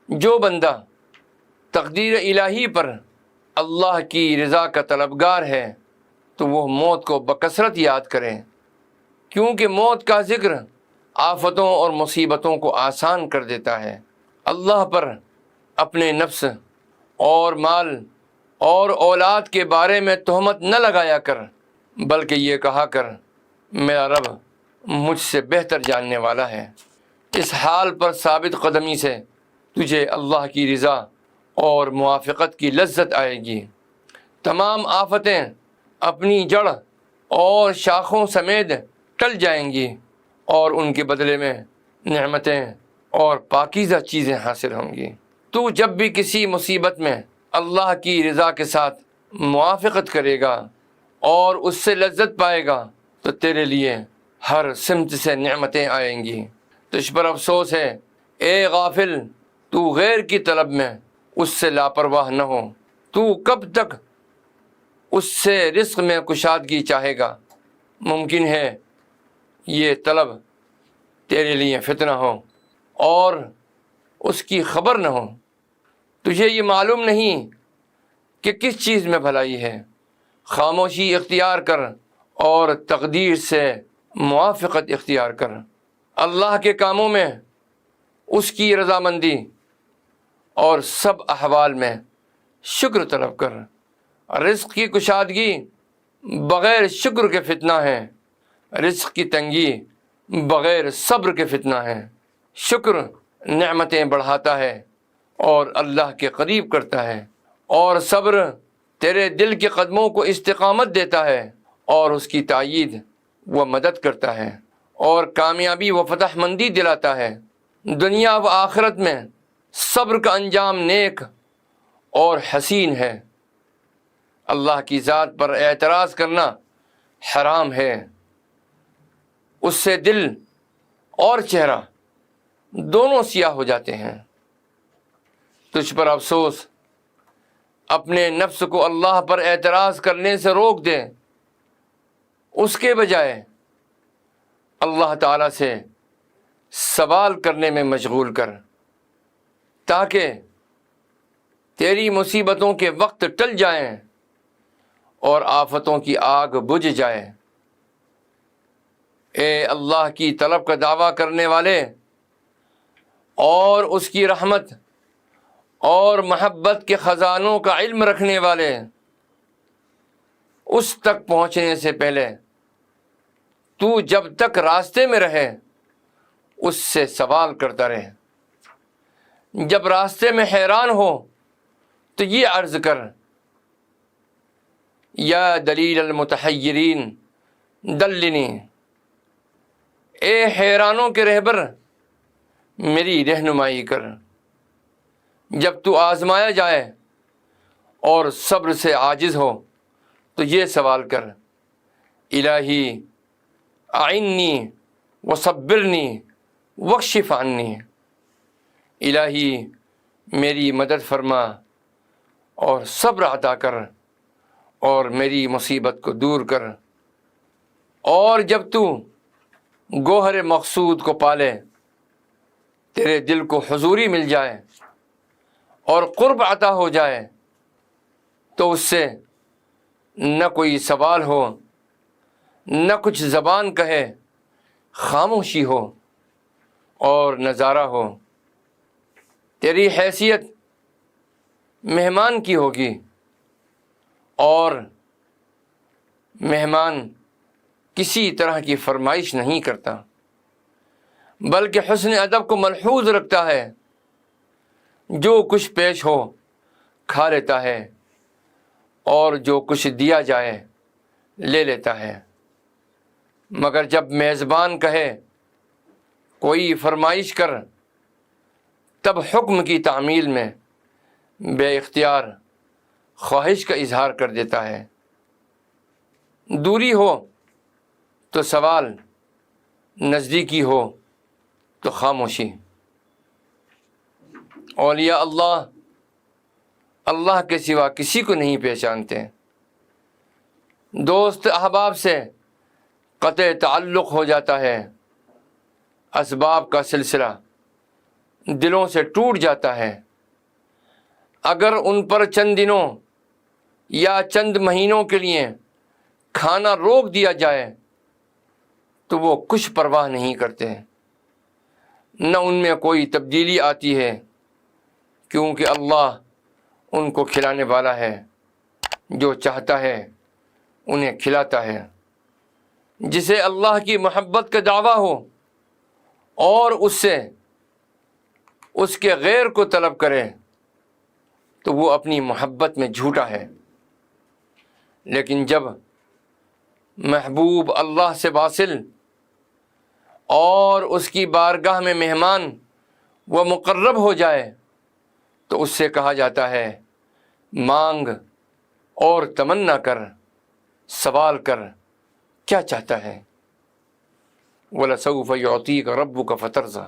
جو بندہ تقدیر الہی پر اللہ کی رضا کا طلبگار ہے تو وہ موت کو بکثرت یاد کرے، کیونکہ موت کا ذکر آفتوں اور مصیبتوں کو آسان کر دیتا ہے۔ اللہ پر اپنے نفس اور مال اور اولاد کے بارے میں تہمت نہ لگایا کر، بلکہ یہ کہا کر میرا رب مجھ سے بہتر جاننے والا ہے۔ اس حال پر ثابت قدمی سے تجھے اللہ کی رضا اور موافقت کی لذت آئے گی۔ تمام آفتیں اپنی جڑ اور شاخوں سمیت ٹل جائیں گی اور ان کے بدلے میں نعمتیں اور پاکیزہ چیزیں حاصل ہوں گی۔ تو جب بھی کسی مصیبت میں اللہ کی رضا کے ساتھ موافقت کرے گا اور اس سے لذت پائے گا تو تیرے لیے ہر سمت سے نعمتیں آئیں گی۔ تجھ پر افسوس ہے اے غافل، تو غیر کی طلب میں اس سے لاپرواہ نہ ہو۔ تو کب تک اس سے رزق میں کشادگی چاہے گا؟ ممکن ہے یہ طلب تیرے لیے فتنہ ہو اور اس کی خبر نہ ہو۔ تجھے یہ معلوم نہیں کہ کس چیز میں بھلائی ہے۔ خاموشی اختیار کر اور تقدیر سے موافقت اختیار کر۔ اللہ کے کاموں میں اس کی رضامندی اور سب احوال میں شکر طلب کر۔ رزق کی کشادگی بغیر شکر کے فتنہ ہے، رزق کی تنگی بغیر صبر کے فتنہ ہے۔ شکر نعمتیں بڑھاتا ہے اور اللہ کے قریب کرتا ہے، اور صبر تیرے دل کے قدموں کو استقامت دیتا ہے اور اس کی تائید و مدد کرتا ہے، اور کامیابی و فتح مندی دلاتا ہے۔ دنیا و آخرت میں صبر کا انجام نیک اور حسین ہے۔ اللہ کی ذات پر اعتراض کرنا حرام ہے، اس سے دل اور چہرہ دونوں سیاہ ہو جاتے ہیں۔ تجھ پر افسوس، اپنے نفس کو اللہ پر اعتراض کرنے سے روک دے، اس کے بجائے اللہ تعالیٰ سے سوال کرنے میں مشغول کر، تاکہ تیری مصیبتوں کے وقت ٹل جائیں اور آفتوں کی آگ بجھ جائے۔ اے اللہ کی طلب کا دعویٰ کرنے والے اور اس کی رحمت اور محبت کے خزانوں کا علم رکھنے والے، اس تک پہنچنے سے پہلے تو جب تک راستے میں رہے اس سے سوال کرتا رہے۔ جب راستے میں حیران ہو تو یہ عرض کر، یا دلیل المتحیرین دلنی، اے حیرانوں کے رہبر میری رہنمائی کر۔ جب تو آزمایا جائے اور صبر سے عاجز ہو تو یہ سوال کر، الہی اعنی وصبرنی واکشف عنی، الہی میری مدد فرما اور صبر عطا کر اور میری مصیبت کو دور کر۔ اور جب تو گوہر مقصود کو پالے، تیرے دل کو حضوری مل جائے اور قرب عطا ہو جائے، تو اس سے نہ کوئی سوال ہو، نہ کچھ زبان کہے، خاموشی ہو اور نظارہ ہو۔ تیری حیثیت مہمان کی ہوگی، اور مہمان کسی طرح کی فرمائش نہیں کرتا، بلکہ حسن ادب کو ملحوظ رکھتا ہے۔ جو کچھ پیش ہو کھا لیتا ہے اور جو کچھ دیا جائے لے لیتا ہے، مگر جب میزبان کہے کوئی فرمائش کر، تب حکم کی تعمیل میں بے اختیار خواہش کا اظہار کر دیتا ہے۔ دوری ہو تو سوال، نزدیکی ہو تو خاموشی۔ اولیاء اللہ اللہ کے سوا کسی کو نہیں پہچانتے۔ دوست احباب سے قطع تعلق ہو جاتا ہے، اسباب کا سلسلہ دلوں سے ٹوٹ جاتا ہے۔ اگر ان پر چند دنوں یا چند مہینوں کے لیے کھانا روک دیا جائے تو وہ کچھ پرواہ نہیں کرتے، نہ ان میں کوئی تبدیلی آتی ہے، کیونکہ اللہ ان کو کھلانے والا ہے، جو چاہتا ہے انہیں کھلاتا ہے۔ جسے اللہ کی محبت کا دعویٰ ہو اور اس سے اس کے غیر کو طلب کرے تو وہ اپنی محبت میں جھوٹا ہے۔ لیکن جب محبوب اللہ سے واصل اور اس کی بارگاہ میں مہمان و مقرب ہو جائے تو اس سے کہا جاتا ہے مانگ اور تمنا کر، سوال کر، کیا چاہتا ہے؟ وَلَسَوْفَ يُعْطِيكَ رَبُّكَ فَتَرْضَىٰ۔